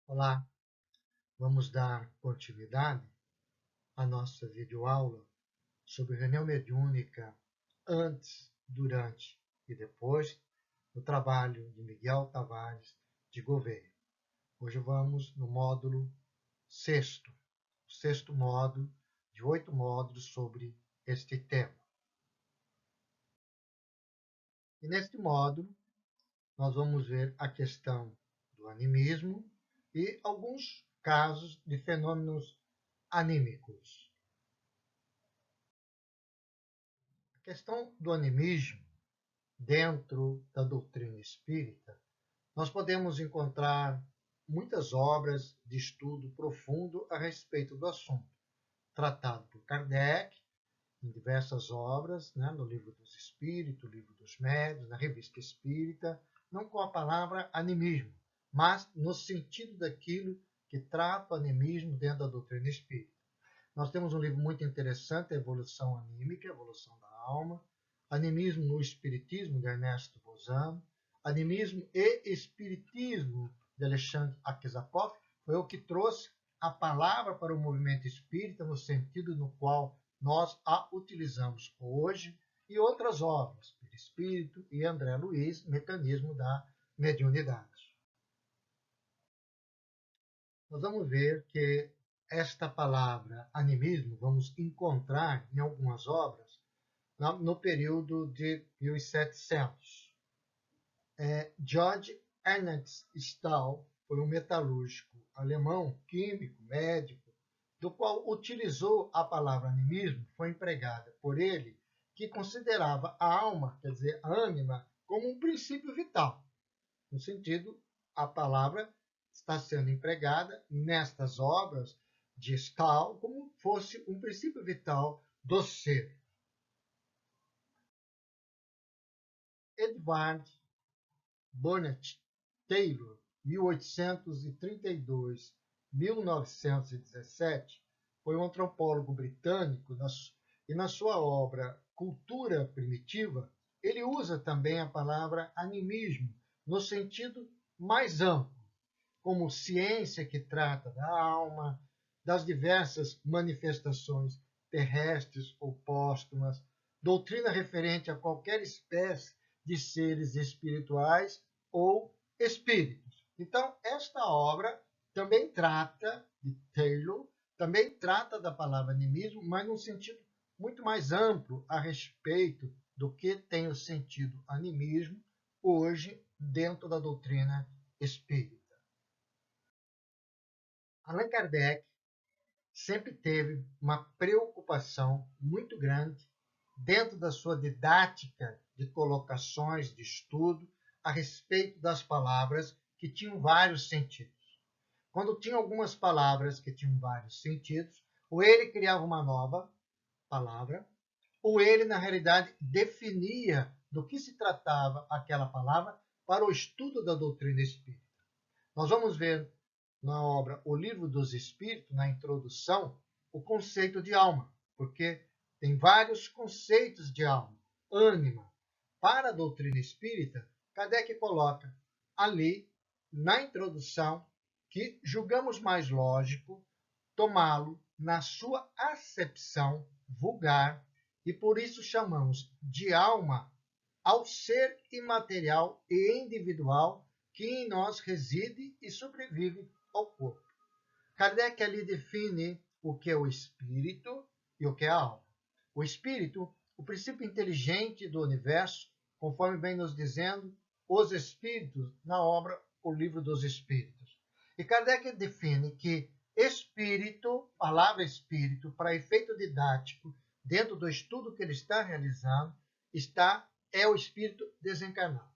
Olá, vamos dar continuidade à nossa videoaula sobre reunião mediúnica antes, durante e depois do trabalho de Miguel Tavares de Gouveia. Hoje vamos no módulo sexto, o sexto módulo de 8 módulos sobre este tema. E neste módulo nós vamos ver a questão do animismo e alguns casos de fenômenos anímicos. A questão do animismo, dentro da doutrina espírita, nós podemos encontrar muitas obras de estudo profundo a respeito do assunto, tratado por Kardec em diversas obras, no Livro dos Espíritos, Livro dos Médiuns, na Revista Espírita, não com a palavra animismo, mas no sentido daquilo que trata o animismo dentro da doutrina espírita. Nós temos um livro muito interessante, A Evolução Anímica, A Evolução da Alma, Animismo no Espiritismo, de Ernesto Bozano, Animismo e Espiritismo, de Alexandre Aksakov, foi o que trouxe a palavra para o movimento espírita no sentido no qual nós a utilizamos hoje, e outras obras, Espírito e André Luiz, Mecanismo da Mediunidade. Nós vamos ver que esta palavra animismo vamos encontrar em algumas obras no período de 1700. Georg Ernst Stahl foi um metalúrgico alemão, químico, médico, do qual utilizou a palavra animismo, foi empregada por ele, que considerava a alma, quer dizer, a ânima, como um princípio vital. No sentido, a palavra está sendo empregada nestas obras de Stahl como fosse um princípio vital do ser. Edward Burnett Taylor, 1832-1917, foi um antropólogo britânico e na sua obra Cultura Primitiva, ele usa também a palavra animismo no sentido mais amplo, como ciência que trata da alma, das diversas manifestações terrestres ou póstumas, doutrina referente a qualquer espécie de seres espirituais ou espíritos. Então, esta obra também trata, de Taylor, também trata da palavra animismo, mas num sentido muito mais amplo a respeito do que tem o sentido animismo hoje dentro da doutrina espírita. Allan Kardec sempre teve uma preocupação muito grande dentro da sua didática de colocações de estudo a respeito das palavras que tinham vários sentidos. Quando tinha algumas palavras que tinham vários sentidos, ou ele criava uma nova palavra, ou ele, na realidade, definia do que se tratava aquela palavra para o estudo da doutrina espírita. Nós vamos ver na obra O Livro dos Espíritos, na introdução, o conceito de alma, porque tem vários conceitos de alma, ânima. Para a doutrina espírita, Kardec coloca ali, na introdução, que julgamos mais lógico tomá-lo na sua acepção vulgar e por isso chamamos de alma ao ser imaterial e individual que em nós reside e sobrevive ao corpo. Kardec ali define o que é o espírito e o que é a alma. O espírito, o princípio inteligente do universo, conforme vem nos dizendo os espíritos na obra O Livro dos Espíritos. E Kardec define que espírito, palavra espírito, para efeito didático, dentro do estudo que ele está realizando, é o espírito desencarnado.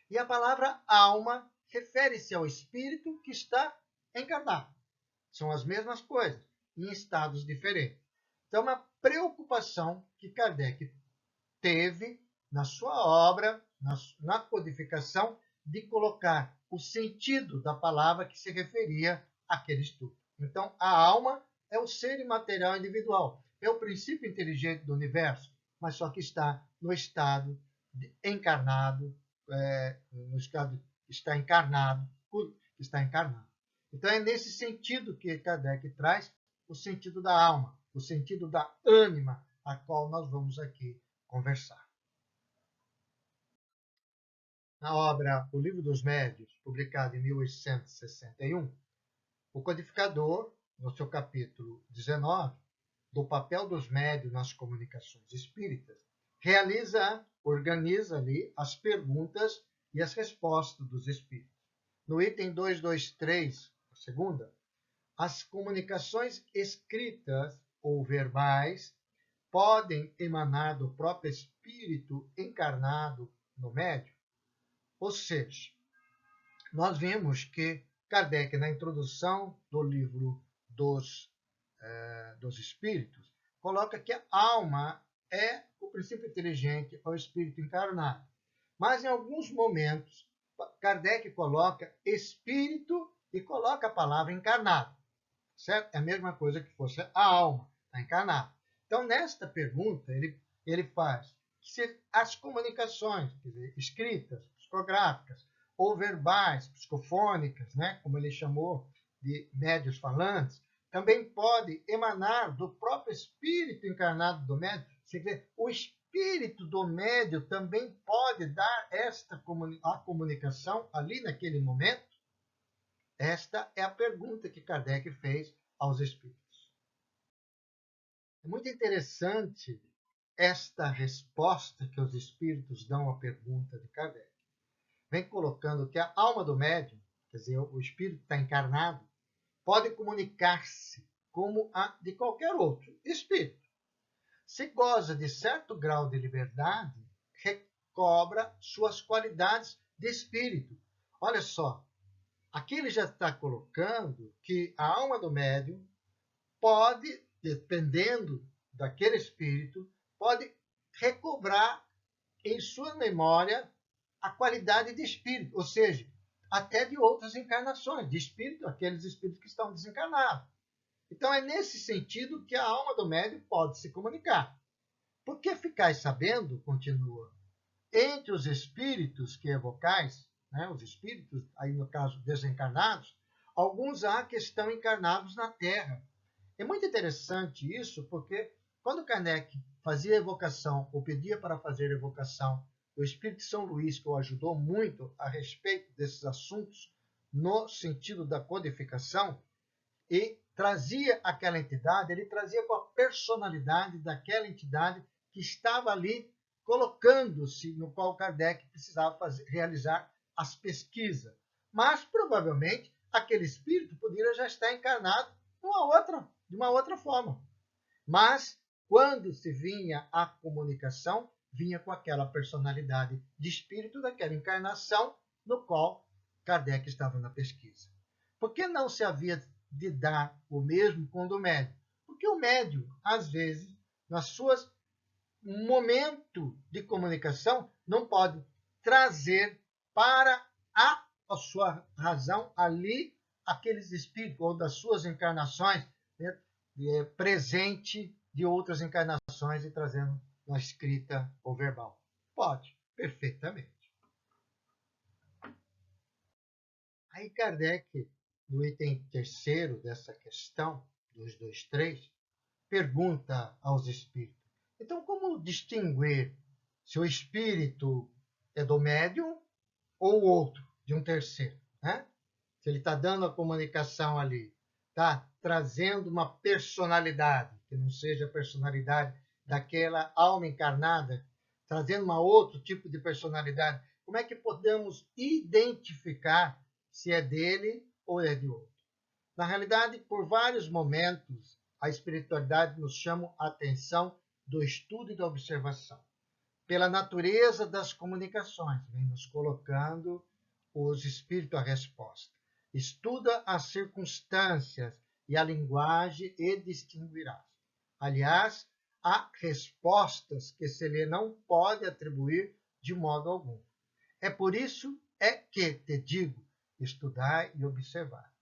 E a palavra alma refere-se ao espírito que está encarnado. São as mesmas coisas, em estados diferentes. Então, uma preocupação que Kardec teve na sua obra, na codificação, de colocar o sentido da palavra que se referia àquele estudo. Então, a alma é o ser imaterial individual, é o princípio inteligente do universo, mas só que está no estado encarnado, no estado está encarnado. Então é nesse sentido que Kardec traz o sentido da alma, o sentido da ânima, a qual nós vamos aqui conversar. Na obra O Livro dos Médiuns, publicada em 1861, o codificador, no seu capítulo 19, do papel dos médiuns nas comunicações espíritas, organiza ali as perguntas e as respostas dos espíritos. No item 223, a segunda, as comunicações escritas ou verbais podem emanar do próprio espírito encarnado no médium. Ou seja, nós vimos que Kardec, na introdução do livro dos Espíritos, coloca que a alma é o princípio inteligente ao espírito encarnado. Mas, em alguns momentos, Kardec coloca espírito e coloca a palavra encarnado. Certo? É a mesma coisa que fosse a alma, a encarnada. Então, nesta pergunta, ele faz se as comunicações, quer dizer, escritas, psicográficas, ou verbais, psicofônicas, né, como ele chamou de médios falantes, também pode emanar do próprio espírito encarnado do médium. O espírito do médium também pode dar a comunicação ali naquele momento? Esta é a pergunta que Kardec fez aos espíritos. É muito interessante esta resposta que os espíritos dão à pergunta de Kardec. Vem colocando que a alma do médium, quer dizer, o espírito que está encarnado, pode comunicar-se como a de qualquer outro espírito. Se goza de certo grau de liberdade, recobra suas qualidades de espírito. Olha só, aqui ele já está colocando que a alma do médium pode, dependendo daquele espírito, pode recobrar em sua memória a qualidade de espírito, ou seja, até de outras encarnações, de espírito, aqueles espíritos que estão desencarnados. Então é nesse sentido que a alma do médium pode se comunicar. Porque ficais sabendo, continua, entre os espíritos que evocais, né, os espíritos, aí no caso desencarnados, alguns há que estão encarnados na Terra. É muito interessante isso, porque quando Kardec fazia evocação, ou pedia para fazer evocação, o Espírito de São Luís, que o ajudou muito a respeito desses assuntos, no sentido da codificação, e trazia aquela entidade, ele trazia com a personalidade daquela entidade que estava ali colocando-se, no qual Kardec precisava realizar as pesquisas. Mas, provavelmente, aquele espírito poderia já estar encarnado de uma outra forma. Mas, quando se vinha a comunicação, vinha com aquela personalidade de espírito daquela encarnação no qual Kardec estava na pesquisa. Por que não se havia de dar o mesmo com o médium? Porque o médium, às vezes, nas suas momento de comunicação, não pode trazer para a sua razão ali aqueles espíritos ou das suas encarnações, né, presente de outras encarnações e trazendo na escrita ou verbal. Pode, perfeitamente. Aí Kardec, no item terceiro dessa questão, 223, pergunta aos espíritos: então, como distinguir se o espírito é do médium ou outro, de um terceiro? Né? Se ele está dando a comunicação ali, está trazendo uma personalidade, que não seja a personalidade daquela alma encarnada, trazendo uma outro tipo de personalidade, como é que podemos identificar se é dele ou é de outro? Na realidade, por vários momentos, a espiritualidade nos chama a atenção do estudo e da observação. Pela natureza das comunicações, vem nos colocando os espíritos a resposta. Estuda as circunstâncias e a linguagem e distinguirás. Aliás, há respostas que se lhe não pode atribuir de modo algum. É por isso que te digo, estudar e observar.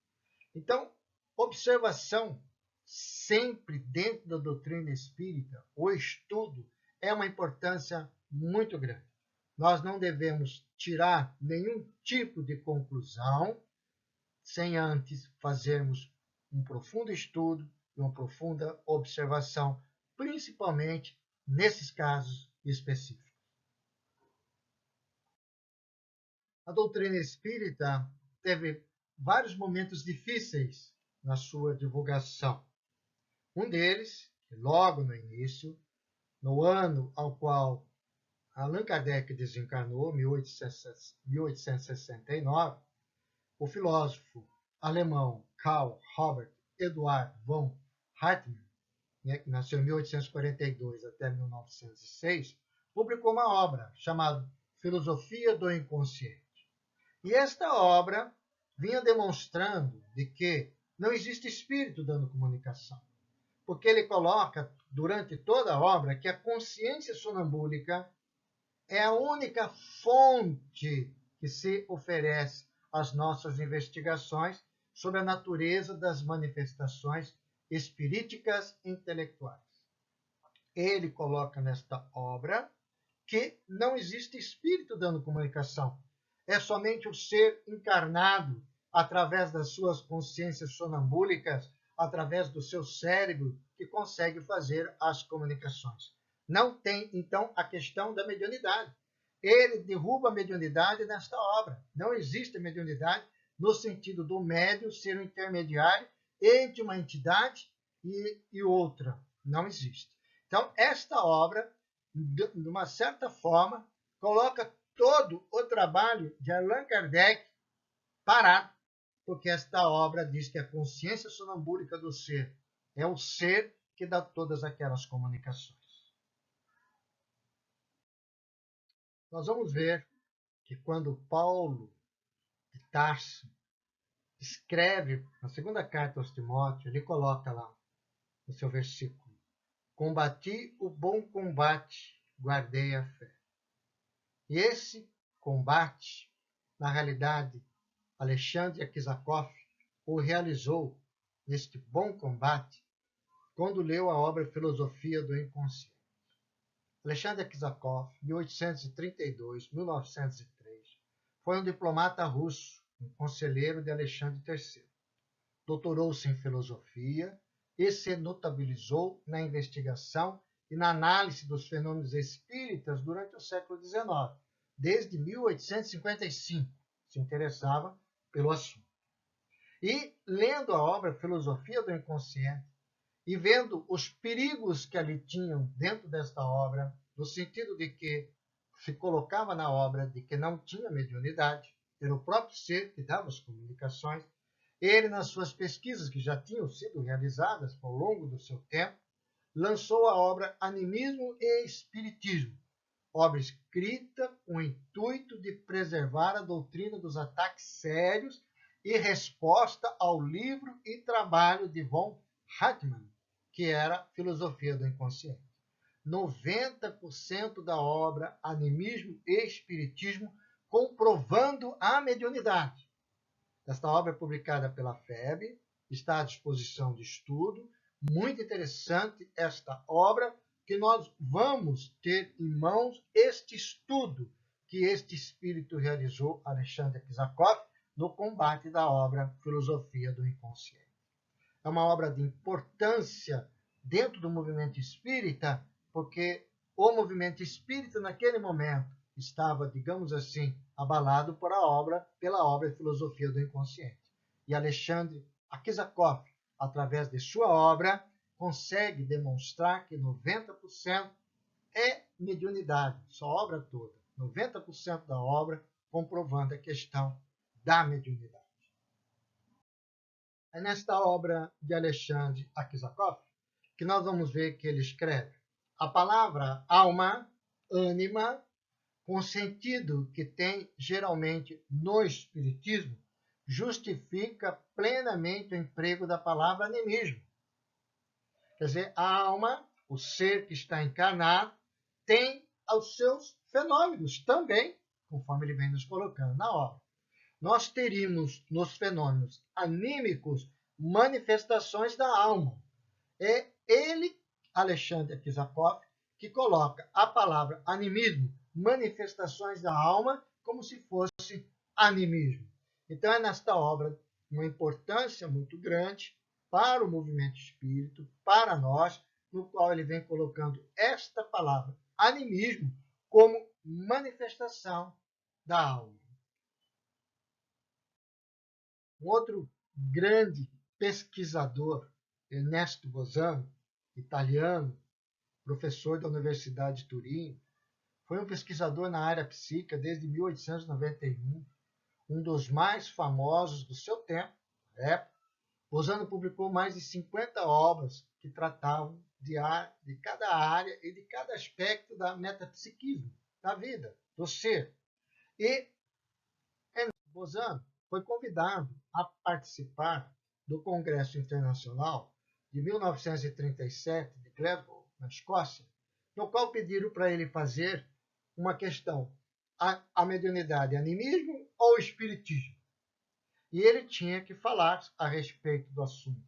Então, observação sempre dentro da doutrina espírita, o estudo é uma importância muito grande. Nós não devemos tirar nenhum tipo de conclusão sem antes fazermos um profundo estudo e uma profunda observação, principalmente nesses casos específicos. A doutrina espírita teve vários momentos difíceis na sua divulgação. Um deles, logo no início, no ano ao qual Allan Kardec desencarnou, 1869, o filósofo alemão Karl Robert Eduard von Hartmann, que nasceu em 1842 até 1906, publicou uma obra chamada Filosofia do Inconsciente. E esta obra vinha demonstrando de que não existe espírito dando comunicação, porque ele coloca durante toda a obra que a consciência sonambúlica é a única fonte que se oferece às nossas investigações sobre a natureza das manifestações espiríticas intelectuais. Ele coloca nesta obra que não existe espírito dando comunicação. É somente o ser encarnado, através das suas consciências sonambúlicas, através do seu cérebro, que consegue fazer as comunicações. Não tem, então, a questão da mediunidade. Ele derruba a mediunidade nesta obra. Não existe mediunidade no sentido do médium ser o intermediário entre uma entidade e outra. Não existe. Então, esta obra, de uma certa forma, coloca todo o trabalho de Allan Kardec parado, porque esta obra diz que a consciência sonambúlica do ser é o ser que dá todas aquelas comunicações. Nós vamos ver que quando Paulo de Tarso escreve na segunda carta aos Timóteos, ele coloca lá no seu versículo: combati o bom combate, guardei a fé. E esse combate, na realidade, Alexandre Akizakov o realizou neste bom combate quando leu a obra Filosofia do Inconsciente. Alexandre Akizakov, 1832-1903, foi um diplomata russo, um conselheiro de Alexandre III. Doutorou-se em filosofia e se notabilizou na investigação e na análise dos fenômenos espíritas durante o século XIX. Desde 1855, se interessava pelo assunto. E, lendo a obra Filosofia do Inconsciente, e vendo os perigos que ali tinham dentro desta obra, no sentido de que se colocava na obra de que não tinha mediunidade, era o próprio ser que dava as comunicações, ele, nas suas pesquisas que já tinham sido realizadas ao longo do seu tempo, lançou a obra Animismo e Espiritismo, obra escrita com o intuito de preservar a doutrina dos ataques sérios e resposta ao livro e trabalho de von Hartmann, que era Filosofia do Inconsciente. 90% da obra Animismo e Espiritismo comprovando a mediunidade. Esta obra é publicada pela FEB, está à disposição de estudo. Muito interessante esta obra, que nós vamos ter em mãos este estudo que este espírito realizou, Alexandre Akizakov, no combate da obra Filosofia do Inconsciente. É uma obra de importância dentro do movimento espírita, porque o movimento espírita, naquele momento, estava, digamos assim, abalado pela obra Filosofia do Inconsciente. E Alexandre Akizakov, através de sua obra, consegue demonstrar que 90% é mediunidade, sua obra toda. 90% da obra comprovando a questão da mediunidade. É nesta obra de Alexandre Akizakov que nós vamos ver que ele escreve: a palavra alma, ânima, com o sentido que tem geralmente no Espiritismo, justifica plenamente o emprego da palavra animismo. Quer dizer, a alma, o ser que está encarnado, tem os seus fenômenos também, conforme ele vem nos colocando na obra. Nós teríamos nos fenômenos anímicos manifestações da alma. É ele, Alexandre Akizakov, que coloca a palavra animismo, manifestações da alma, como se fosse animismo. Então é nesta obra uma importância muito grande para o movimento espírita, para nós, no qual ele vem colocando esta palavra, animismo, como manifestação da alma. Um outro grande pesquisador, Ernesto Bosano, italiano, professor da Universidade de Turim, foi um pesquisador na área psíquica desde 1891, um dos mais famosos do seu tempo, na época. Bosano publicou mais de 50 obras que tratavam de cada área e de cada aspecto da metapsiquismo, da vida, do ser. E Bosano foi convidado a participar do Congresso Internacional de 1937 de Glasgow, na Escócia, no qual pediram para ele fazer uma questão: a mediunidade, animismo ou espiritismo? E ele tinha que falar a respeito do assunto.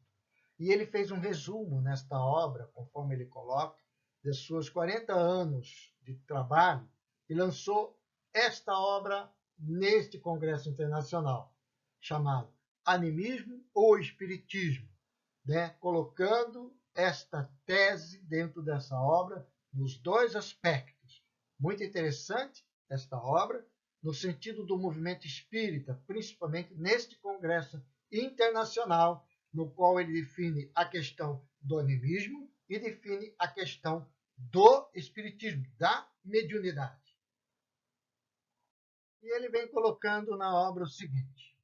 E ele fez um resumo nesta obra, conforme ele coloca, de seus 40 anos de trabalho, e lançou esta obra neste Congresso Internacional, chamado Animismo ou Espiritismo, né? Colocando esta tese dentro dessa obra nos dois aspectos. Muito interessante esta obra, no sentido do movimento espírita, principalmente neste Congresso Internacional, no qual ele define a questão do animismo e define a questão do espiritismo, da mediunidade. E ele vem colocando na obra o seguinte: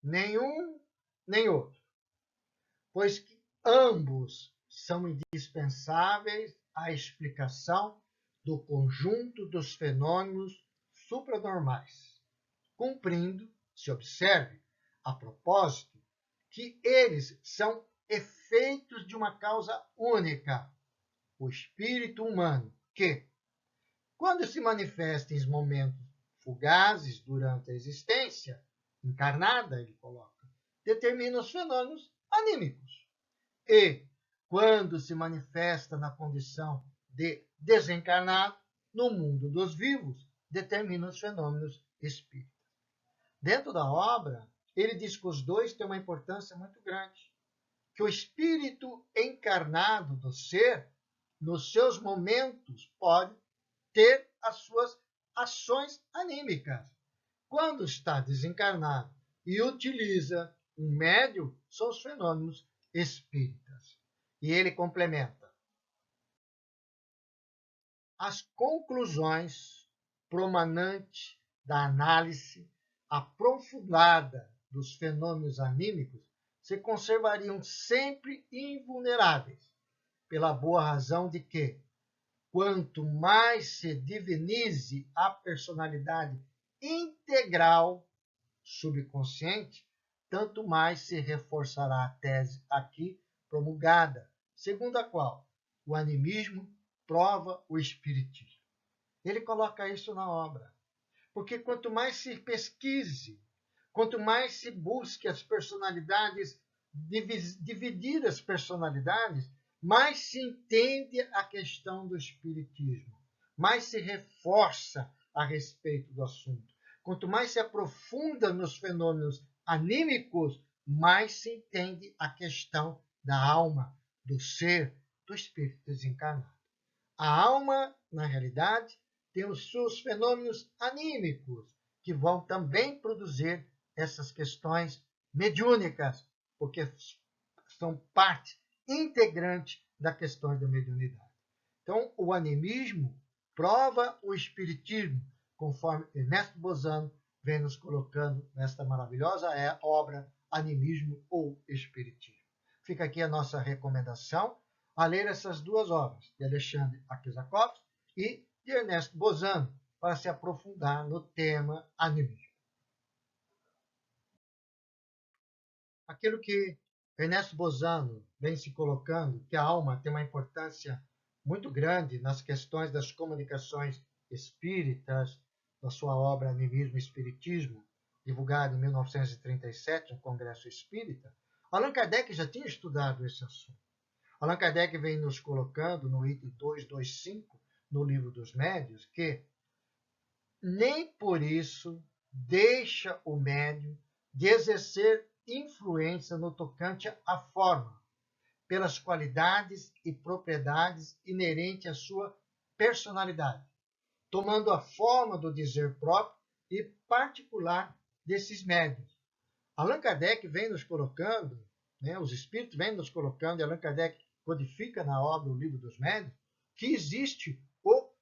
nenhum nem outro, pois que ambos são indispensáveis à explicação do conjunto dos fenômenos supranormais, cumprindo, se observe, a propósito, que eles são efeitos de uma causa única, o espírito humano, que, quando se manifesta em momentos fugazes durante a existência encarnada, ele coloca, determina os fenômenos anímicos. E, quando se manifesta na condição de desencarnado, no mundo dos vivos, determina os fenômenos espíritas. Dentro da obra, ele diz que os dois têm uma importância muito grande, que o espírito encarnado do ser, nos seus momentos, pode ter as suas ações anímicas. Quando está desencarnado e utiliza um médium, são os fenômenos espíritas. E ele complementa: as conclusões promanantes da análise aprofundada dos fenômenos anímicos se conservariam sempre invulneráveis, pela boa razão de que, quanto mais se divinize a personalidade integral subconsciente, tanto mais se reforçará a tese aqui promulgada, segundo a qual o animismo prova o espiritismo. Ele coloca isso na obra, porque quanto mais se pesquise, quanto mais se busque as personalidades, dividir as personalidades, mais se entende a questão do espiritismo, mais se reforça a respeito do assunto. Quanto mais se aprofunda nos fenômenos anímicos, mais se entende a questão da alma, do ser, do espírito desencarnado. A alma, na realidade, tem os seus fenômenos anímicos, que vão também produzir essas questões mediúnicas, porque são parte integrante da questão da mediunidade. Então, o animismo prova o espiritismo, conforme Ernesto Bosano vem nos colocando nesta maravilhosa obra, Animismo ou Espiritismo. Fica aqui a nossa recomendação a ler essas duas obras, de Alexandre Akhizakov e de Ernesto Bosano, para se aprofundar no tema animismo. Aquilo que Ernesto Bosano vem se colocando, que a alma tem uma importância muito grande nas questões das comunicações espíritas, da sua obra Animismo e Espiritismo, divulgada em 1937 no Congresso Espírita, Allan Kardec já tinha estudado esse assunto. Allan Kardec vem nos colocando no item 225, no Livro dos Médiuns, que nem por isso deixa o médium de exercer influência no tocante à forma, pelas qualidades e propriedades inerentes à sua personalidade, tomando a forma do dizer próprio e particular desses médiuns. Allan Kardec vem nos colocando, os espíritos vêm nos colocando, e Allan Kardec codifica na obra O Livro dos Médiuns, que existe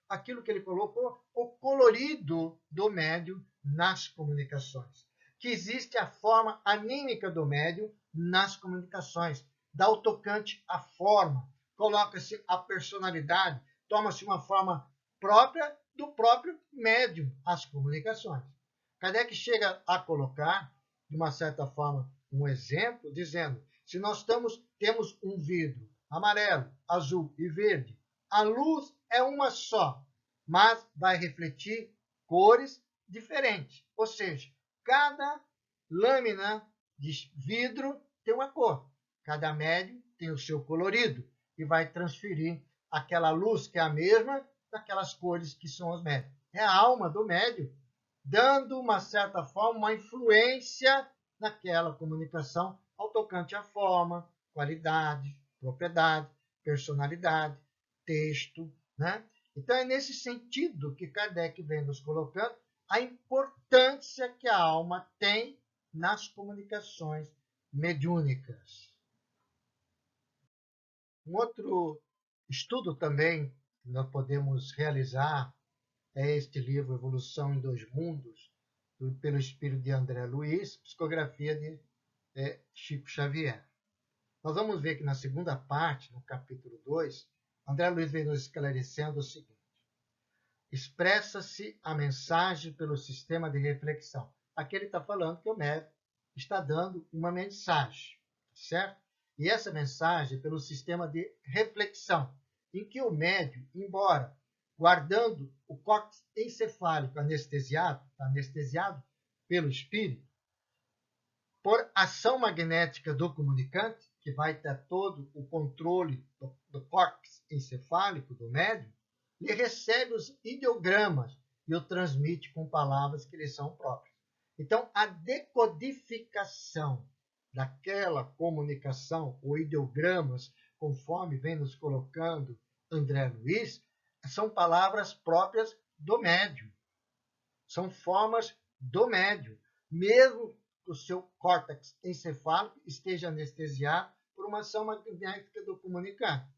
aquilo que ele colocou, o colorido do médium nas comunicações, que existe a forma anímica do médium nas comunicações, dá o tocante à forma, coloca-se a personalidade, toma-se uma forma própria do próprio médium às comunicações. Kardec chega a colocar, de uma certa forma, um exemplo, dizendo, se nós temos um vidro amarelo, azul e verde, a luz é uma só, mas vai refletir cores diferentes. Ou seja, cada lâmina de vidro tem uma cor. Cada médium tem o seu colorido e vai transferir aquela luz que é a mesma daquelas cores que são os médiums. É a alma do médium dando, uma certa forma, uma influência naquela comunicação ao tocante à forma, qualidade, propriedade, personalidade, texto, né? Então, é nesse sentido que Kardec vem nos colocando a importância que a alma tem nas comunicações mediúnicas. Um outro estudo também que nós podemos realizar é este livro, Evolução em Dois Mundos, pelo espírito de André Luiz, psicografia de Chico Xavier. Nós vamos ver que na segunda parte, no capítulo 2, André Luiz vem nos esclarecendo o seguinte: expressa-se a mensagem pelo sistema de reflexão. Aqui ele está falando que o médium está dando uma mensagem, certo? E essa mensagem pelo sistema de reflexão, em que o médium, embora guardando o córtex encefálico anestesiado pelo espírito, por ação magnética do comunicante, que vai ter todo o controle do córtex encefálico do médium, ele recebe os ideogramas e o transmite com palavras que lhe são próprias. Então, a decodificação daquela comunicação, ou ideogramas, conforme vem nos colocando André Luiz, são palavras próprias do médium. São formas do médium, mesmo que o seu córtex encefálico esteja anestesiado por uma ação magnética do comunicante.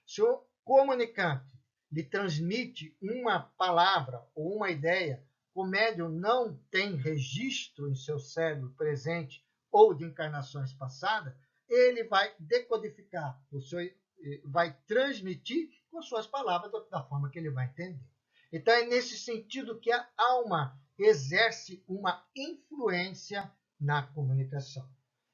Se o comunicante lhe transmite uma palavra ou uma ideia, o médium não tem registro em seu cérebro presente ou de encarnações passadas, ele vai decodificar, vai transmitir com suas palavras da forma que ele vai entender. Então é nesse sentido que a alma exerce uma influência na comunicação.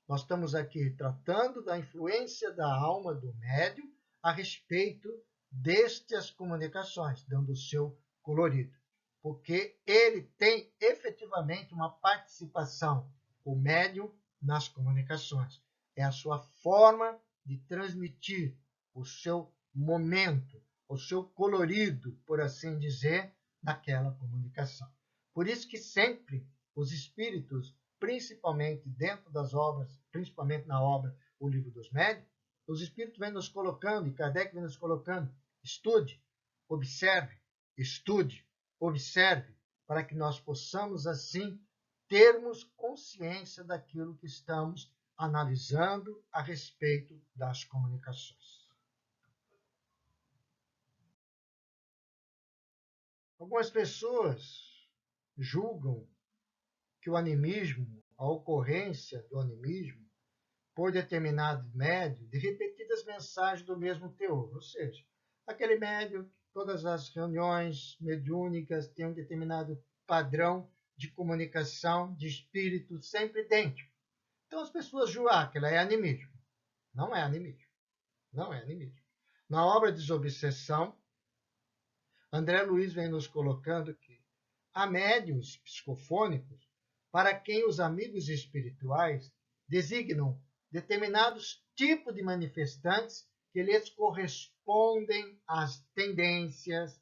Nós estamos aqui tratando da influência da alma do médium a respeito destas comunicações, dando o seu colorido, porque ele tem efetivamente uma participação, o médium, nas comunicações. É a sua forma de transmitir o seu momento, o seu colorido, por assim dizer, naquela comunicação. Por isso que sempre os espíritos, principalmente dentro das obras, principalmente na obra O Livro dos Médiuns, os espíritos vêm nos colocando, e Kardec vem nos colocando, estude, observe, estude, observe, para que nós possamos, assim, termos consciência daquilo que estamos analisando a respeito das comunicações. Algumas pessoas julgam que o animismo, a ocorrência do animismo, por determinado médium, de repetidas mensagens do mesmo teor. Ou seja, aquele médium, todas as reuniões mediúnicas têm um determinado padrão de comunicação, de espírito sempre idêntico. Então as pessoas julgam que ela é animismo. Não é animismo. Não é animismo. Na obra Desobsessão, André Luiz vem nos colocando que há médiuns psicofônicos para quem os amigos espirituais designam determinados tipos de manifestantes que lhes correspondem às tendências,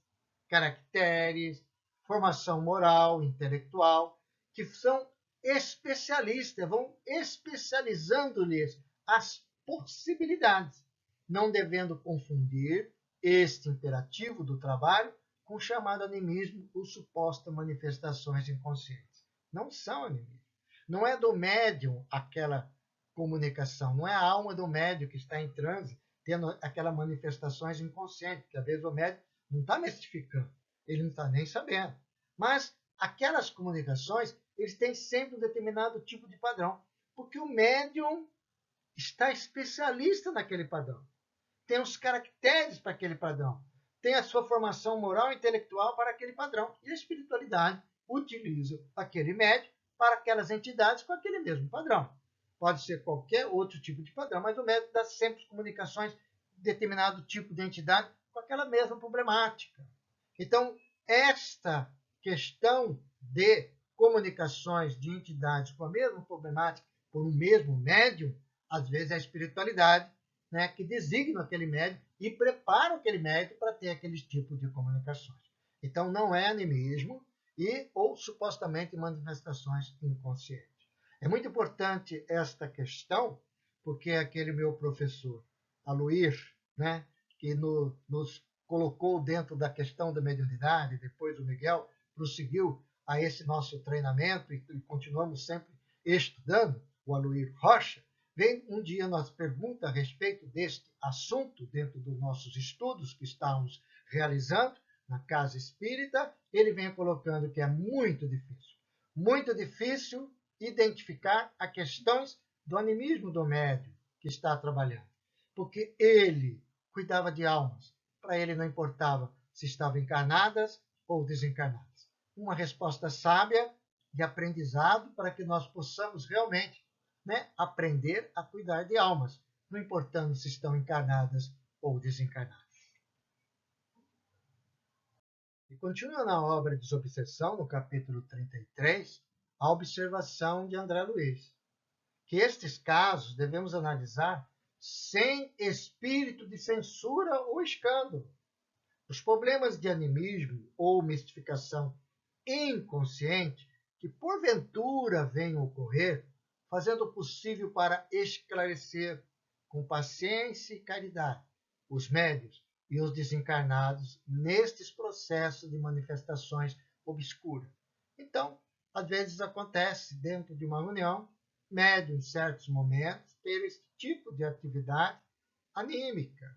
caracteres, formação moral, intelectual, que são especialistas, vão especializando-lhes as possibilidades, não devendo confundir este imperativo do trabalho com o chamado animismo ou supostas manifestações inconscientes. Não são animismo. Não é do médium aquela comunicação, não é a alma do médium que está em transe tendo aquelas manifestações inconscientes, que às vezes o médium não está mistificando, ele não está nem sabendo. Mas aquelas comunicações, eles têm sempre um determinado tipo de padrão, porque o médium está especialista naquele padrão, tem os caracteres para aquele padrão, tem a sua formação moral e intelectual para aquele padrão, e a espiritualidade utiliza aquele médium para aquelas entidades com aquele mesmo padrão. Pode ser qualquer outro tipo de padrão, mas o médium dá sempre comunicações de determinado tipo de entidade com aquela mesma problemática. Então, esta questão de comunicações de entidades com a mesma problemática por um mesmo médium, às vezes é a espiritualidade, né, que designa aquele médium e prepara aquele médium para ter aqueles tipos de comunicações. Então, não é animismo ou supostamente manifestações inconscientes. É muito importante esta questão, porque aquele meu professor, Aloir, né, que nos colocou dentro da questão da mediunidade, depois o Miguel prosseguiu a esse nosso treinamento e continuamos sempre estudando, o Aloir Rocha, vem um dia nos pergunta a respeito deste assunto dentro dos nossos estudos que estamos realizando na Casa Espírita, ele vem colocando que é muito difícil identificar as questões do animismo do médium que está trabalhando, porque ele cuidava de almas, para ele não importava se estavam encarnadas ou desencarnadas. Uma resposta sábia de aprendizado para que nós possamos realmente, né, aprender a cuidar de almas, não importando se estão encarnadas ou desencarnadas. E continua na obra Desobsessão, no capítulo 33, a observação de André Luiz, que estes casos devemos analisar sem espírito de censura ou escândalo. Os problemas de animismo ou mistificação inconsciente que porventura venham ocorrer, fazendo o possível para esclarecer com paciência e caridade os médios e os desencarnados nestes processos de manifestações obscuras. Então, às vezes acontece dentro de uma reunião, médium em certos momentos ter esse tipo de atividade anímica.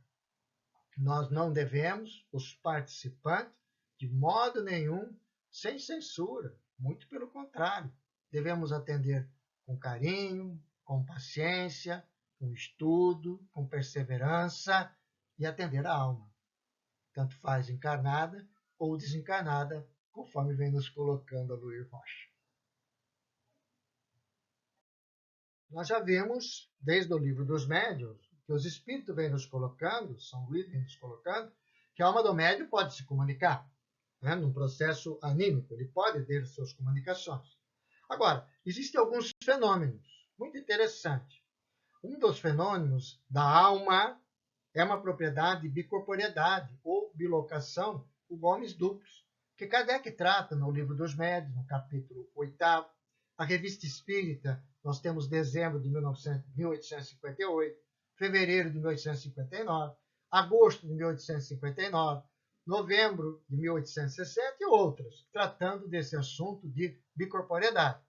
Nós não devemos, os participantes, de modo nenhum, sem censura, muito pelo contrário, devemos atender com carinho, com paciência, com estudo, com perseverança e atender a alma, tanto faz encarnada ou desencarnada, conforme vem nos colocando a Luir Rocha. Nós já vimos, desde o livro dos médiuns, que os espíritos vêm nos colocando, São Luís vem nos colocando, que a alma do médium pode se comunicar, né, num processo anímico, ele pode ter suas comunicações. Agora, existem alguns fenômenos muito interessantes. Um dos fenômenos da alma é uma propriedade de bicorporeidade ou bilocação com gomes duplos, que Kardec trata no livro dos médiuns, no capítulo 8º. A Revista Espírita, nós temos dezembro de 1858, fevereiro de 1859, agosto de 1859, novembro de 1860 e outras, tratando desse assunto de bicorporeidade.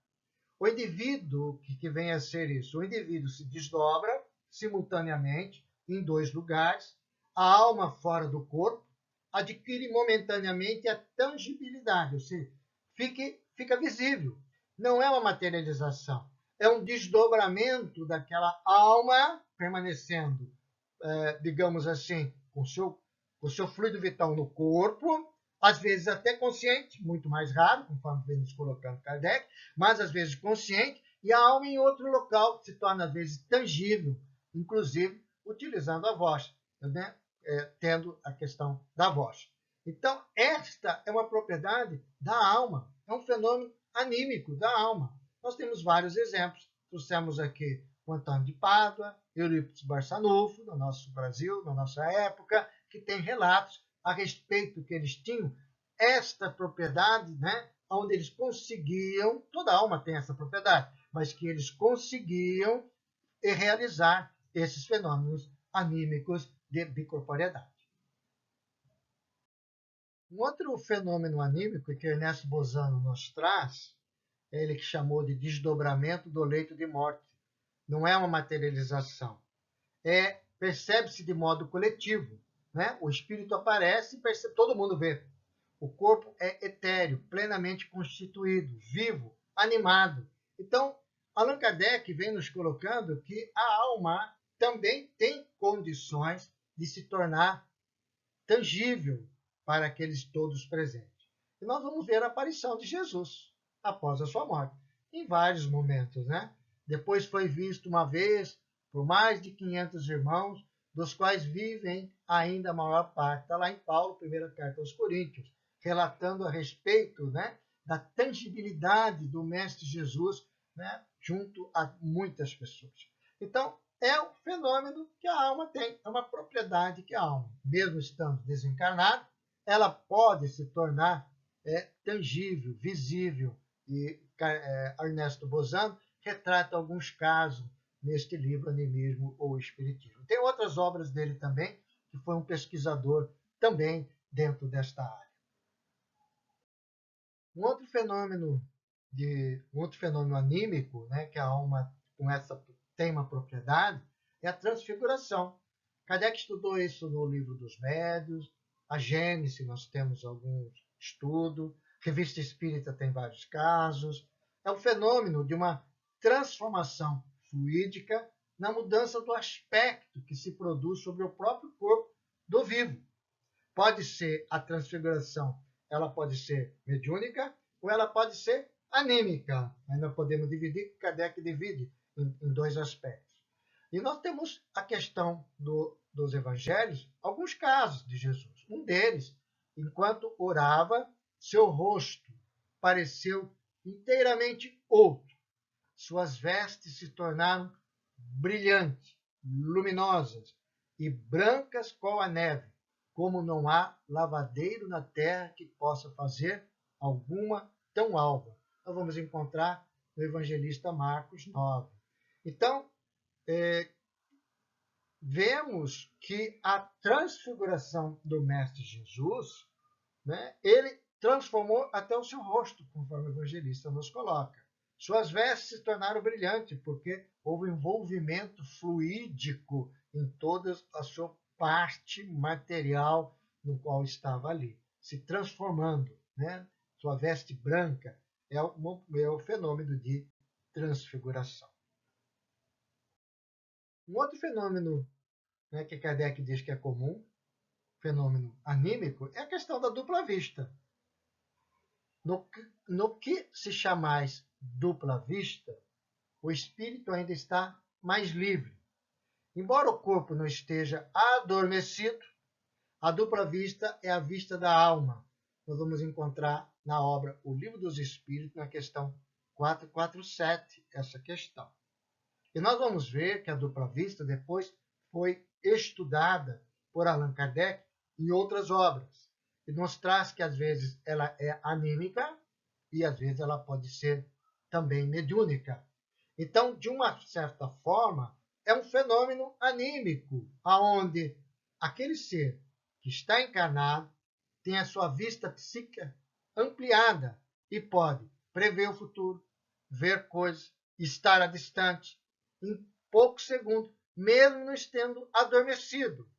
O indivíduo, que vem a ser isso? O indivíduo se desdobra simultaneamente em dois lugares, a alma fora do corpo adquire momentaneamente a tangibilidade, ou seja, fica visível. Não é uma materialização, é um desdobramento daquela alma permanecendo, digamos assim, com o seu fluido vital no corpo, às vezes até consciente, muito mais raro, conforme vem nos colocando Kardec, mas às vezes consciente, e a alma em outro local, que se torna às vezes tangível, inclusive utilizando a voz, né? Tendo a questão da voz. Então, esta é uma propriedade da alma, é um fenômeno anímico da alma. Nós temos vários exemplos. Trouxemos aqui o Antônio de Pádua, Eurípides Barçanufo, no nosso Brasil, na nossa época, que tem relatos a respeito que eles tinham esta propriedade, né, onde eles conseguiam, toda alma tem essa propriedade, mas que eles conseguiam realizar esses fenômenos anímicos de bicorporeidade. Um outro fenômeno anímico que Ernesto Bozano nos traz, é ele que chamou de desdobramento do leito de morte. Não é uma materialização. Percebe-se de modo coletivo. Né? O espírito aparece e todo mundo vê. O corpo é etéreo, plenamente constituído, vivo, animado. Então, Allan Kardec vem nos colocando que a alma também tem condições de se tornar tangível para aqueles todos presentes. E nós vamos ver a aparição de Jesus após a sua morte, em vários momentos, né? Depois foi visto uma vez por mais de 500 irmãos, dos quais vivem ainda a maior parte. Está lá em Paulo, primeira carta aos Coríntios, relatando a respeito, né, da tangibilidade do Mestre Jesus, né, junto a muitas pessoas. Então, é um fenômeno que a alma tem, é uma propriedade que a alma, mesmo estando desencarnada, ela pode se tornar tangível, visível. E Ernesto Bozano retrata alguns casos neste livro Animismo ou Espiritismo. Tem outras obras dele também, que foi um pesquisador também dentro desta área. Um outro fenômeno anímico, né, que a alma com essa tem uma propriedade, é a transfiguração. Kardec estudou isso no Livro dos Médiuns, a Gênese nós temos alguns estudos, Revista Espírita tem vários casos. É um fenômeno de uma transformação fluídica na mudança do aspecto que se produz sobre o próprio corpo do vivo. Pode ser a transfiguração, ela pode ser mediúnica ou ela pode ser anímica. Ainda podemos dividir, Kardec divide em dois aspectos. E nós temos a questão dos evangelhos, alguns casos de Jesus. Um deles, enquanto orava, seu rosto pareceu inteiramente outro. Suas vestes se tornaram brilhantes, luminosas e brancas como a neve, como não há lavadeiro na terra que possa fazer alguma tão alva. Nós vamos encontrar no evangelista Marcos 9. Então, vemos que a transfiguração do Mestre Jesus, né, ele transformou até o seu rosto, conforme o evangelista nos coloca. Suas vestes se tornaram brilhantes, porque houve envolvimento fluídico em toda a sua parte material no qual estava ali, se transformando. Né? Sua veste branca é o fenômeno de transfiguração. Um outro fenômeno, né, que Kardec diz que é comum, fenômeno anímico, é a questão da dupla vista. No que se chamais dupla vista, o espírito ainda está mais livre. Embora o corpo não esteja adormecido, a dupla vista é a vista da alma. Nós vamos encontrar na obra O Livro dos Espíritos, na questão 447, essa questão. E nós vamos ver que a dupla vista depois foi estudada por Allan Kardec em outras obras. E nos traz que às vezes ela é anímica e às vezes ela pode ser também mediúnica. Então, de uma certa forma, é um fenômeno anímico, aonde aquele ser que está encarnado tem a sua vista psíquica ampliada e pode prever o futuro, ver coisas, estar a distante em poucos segundos, mesmo não estando adormecido.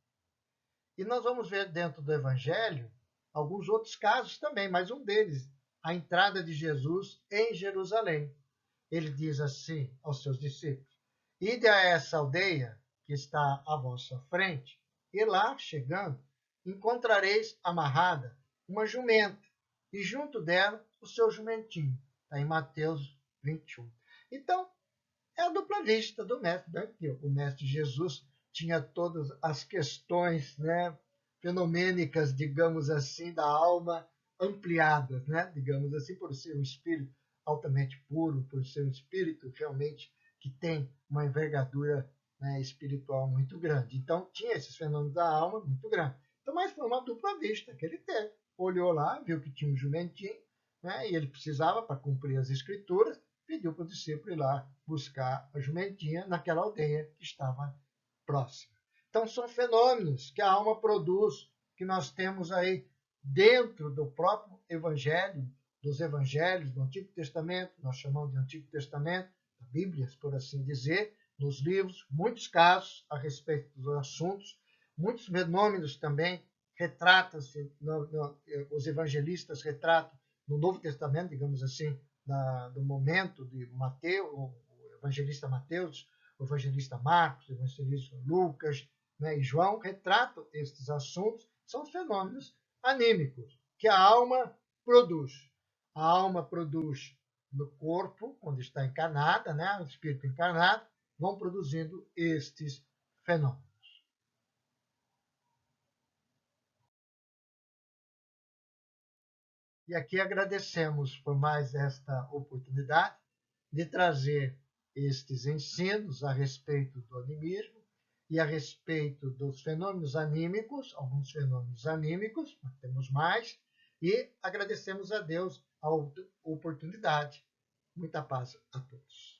E nós vamos ver dentro do Evangelho alguns outros casos também, mas um deles, a entrada de Jesus em Jerusalém. Ele diz assim aos seus discípulos: ide a essa aldeia que está à vossa frente, e lá, chegando, encontrareis amarrada uma jumenta, e junto dela o seu jumentinho. Está em Mateus 21. Então, é a dupla vista do mestre daqui. O mestre Jesus tinha todas as questões, né, fenomênicas, digamos assim, da alma ampliadas, né, digamos assim, por ser um espírito altamente puro, por ser um espírito realmente que tem uma envergadura, né, espiritual muito grande. Então, tinha esses fenômenos da alma muito grande. Então, mas foi uma dupla vista que ele teve. Olhou lá, viu que tinha um jumentinho, né? E ele precisava, para cumprir as escrituras, pediu para o discípulo ir lá buscar a jumentinha naquela aldeia que estava próxima. Então, são fenômenos que a alma produz, que nós temos aí dentro do próprio Evangelho, dos Evangelhos do Antigo Testamento, nós chamamos de Antigo Testamento, a Bíblia, por assim dizer, nos livros, muitos casos a respeito dos assuntos, muitos fenômenos também retratam-se, os evangelistas retratam no Novo Testamento, digamos assim, do momento de Mateus, o evangelista Mateus, o evangelista Marcos, o evangelista Lucas, né, e João retratam estes assuntos, são fenômenos anímicos que a alma produz. A alma produz no corpo, quando está encarnada, né, o espírito encarnado, vão produzindo estes fenômenos. E aqui agradecemos por mais esta oportunidade de trazer estes ensinos a respeito do animismo e a respeito dos fenômenos anímicos, alguns fenômenos anímicos, temos mais, e agradecemos a Deus a oportunidade. Muita paz a todos.